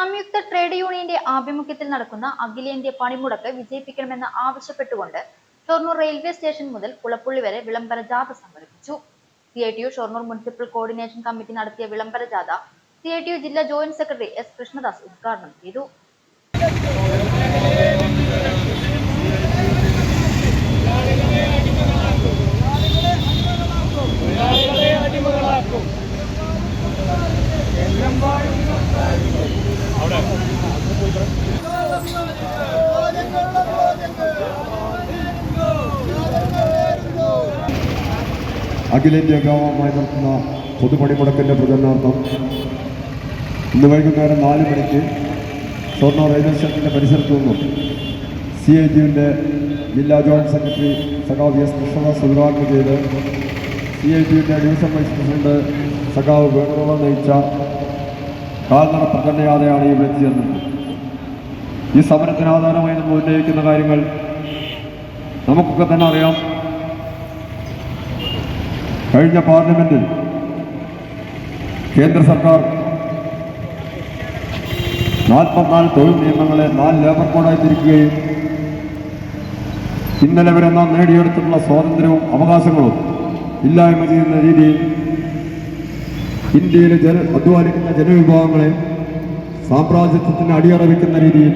സംയുക്ത ട്രേഡ് യൂണിയന്റെ ആഭിമുഖ്യത്തിൽ നടക്കുന്ന അഖിലേന്ത്യാ പണിമുടക്ക് വിജയിപ്പിക്കണമെന്ന് ആവശ്യപ്പെട്ടുകൊണ്ട് ഷൊർണൂർ റെയിൽവേ സ്റ്റേഷൻ മുതൽ കുളപ്പുള്ളി വരെ വിളംബര ജാഥ സംഘടിപ്പിച്ചു. CITU Shoranur municipal coordination committee നടത്തിയ വിളംബര ജാഥ CITU ജില്ലാ ജോയിന്റ് സെക്രട്ടറി S കൃഷ്ണദാസ് ഉദ്ഘാടനം ചെയ്തു. അഖിലേന്ത്യാ വ്യാപകമായി നടത്തുന്ന പൊതുപണിമുടക്കിൻ്റെ പ്രചരണാർത്ഥം ഇന്ന് വൈകുന്നേരം 4 മണിക്ക് ഷൊർണൂർ റെയിൽവേ സ്റ്റേഷൻ്റെ പരിസരത്തു നിന്നും CITUവിൻ്റെ ജില്ലാ ജോയിന്റ് സെക്രട്ടറി സഖാവ് S കൃഷ്ണദാസ് ഉദ്ഘാടനം ചെയ്ത് CITUവിൻ്റെ ഡിവിഷൻ വൈസ് പ്രസിഡന്റ് സഖാവ് വേണുഗോപാൽ നയിച്ച കാൽനട പ്രചരണയാത്രയാണ് ഇവിടെ എത്തിച്ചേർന്നത്. ഈ സമരത്തിന് ആധാരമായി നമ്മൾ ഉന്നയിക്കുന്ന കാര്യങ്ങൾ നമുക്കൊക്കെ തന്നെ അറിയാം. കഴിഞ്ഞ പാർലമെന്റിൽ കേന്ദ്ര സർക്കാർ 44 തൊഴിൽ നിയമങ്ങളെ 4 ലേബർ കോഡായി തിരിക്കുകയും ഇന്നലെ വരെ നാം നേടിയെടുത്തിട്ടുള്ള സ്വാതന്ത്ര്യവും അവകാശങ്ങളും ഇല്ലായ്മ ചെയ്യുന്ന രീതിയിൽ ഇന്ത്യയിലെ അധ്വാനിക്കുന്ന ജനവിഭാഗങ്ങളെ സാമ്രാജ്യത്വത്തിന് അടിയറവിക്കുന്ന രീതിയിൽ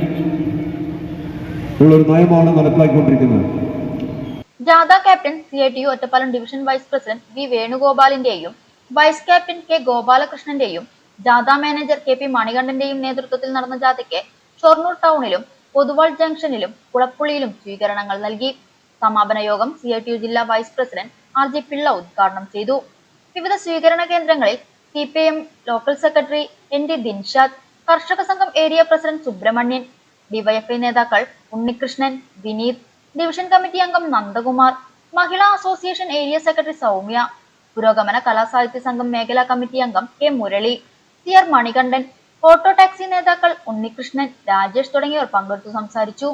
ഉള്ളൊരു നയമാണ് നടപ്പിലാക്കിക്കൊണ്ടിരിക്കുന്നത്. ജാഥ captain CITU Ottapalam division vice president V വേണുഗോപാലിന്റെയും വൈസ് ക്യാപ്റ്റൻ K ഗോപാലകൃഷ്ണന്റെയും ജാഥ മാനേജർ KP മണികണ്ഠന്റെയും നേതൃത്വത്തിൽ നടന്ന ജാഥയ്ക്ക് ഷൊർണൂർ ടൗണിലും പൊതുവാൾ ജംഗ്ഷനിലും കുളപ്പുള്ളിയിലും സ്വീകരണങ്ങൾ നൽകി. സമാപന യോഗം CITU ജില്ലാ വൈസ് പ്രസിഡന്റ് RJ പിള്ള ഉദ്ഘാടനം ചെയ്തു. വിവിധ സ്വീകരണ കേന്ദ്രങ്ങളിൽ CPIM local secretary ND Dinshad, കർഷക സംഘം ഏരിയ പ്രസിഡന്റ് സുബ്രഹ്മണ്യൻ, DYFI നേതാക്കൾ ഉണ്ണികൃഷ്ണൻ, വിനീത്, ഡിവിഷൻ കമ്മിറ്റി അംഗം നന്ദകുമാർ, മഹിളാ അസോസിയേഷൻ ഏരിയ സെക്രട്ടറി സൗമ്യ, പുരോഗമന കലാസാഹിത്യ സംഘം മേഖലാ കമ്മിറ്റി അംഗം K Murali, CR Manikandan, auto taxi നേതാക്കൾ ഉണ്ണികൃഷ്ണൻ, രാജേഷ് തുടങ്ങിയവർ പങ്കെടുത്തു സംസാരിച്ചു.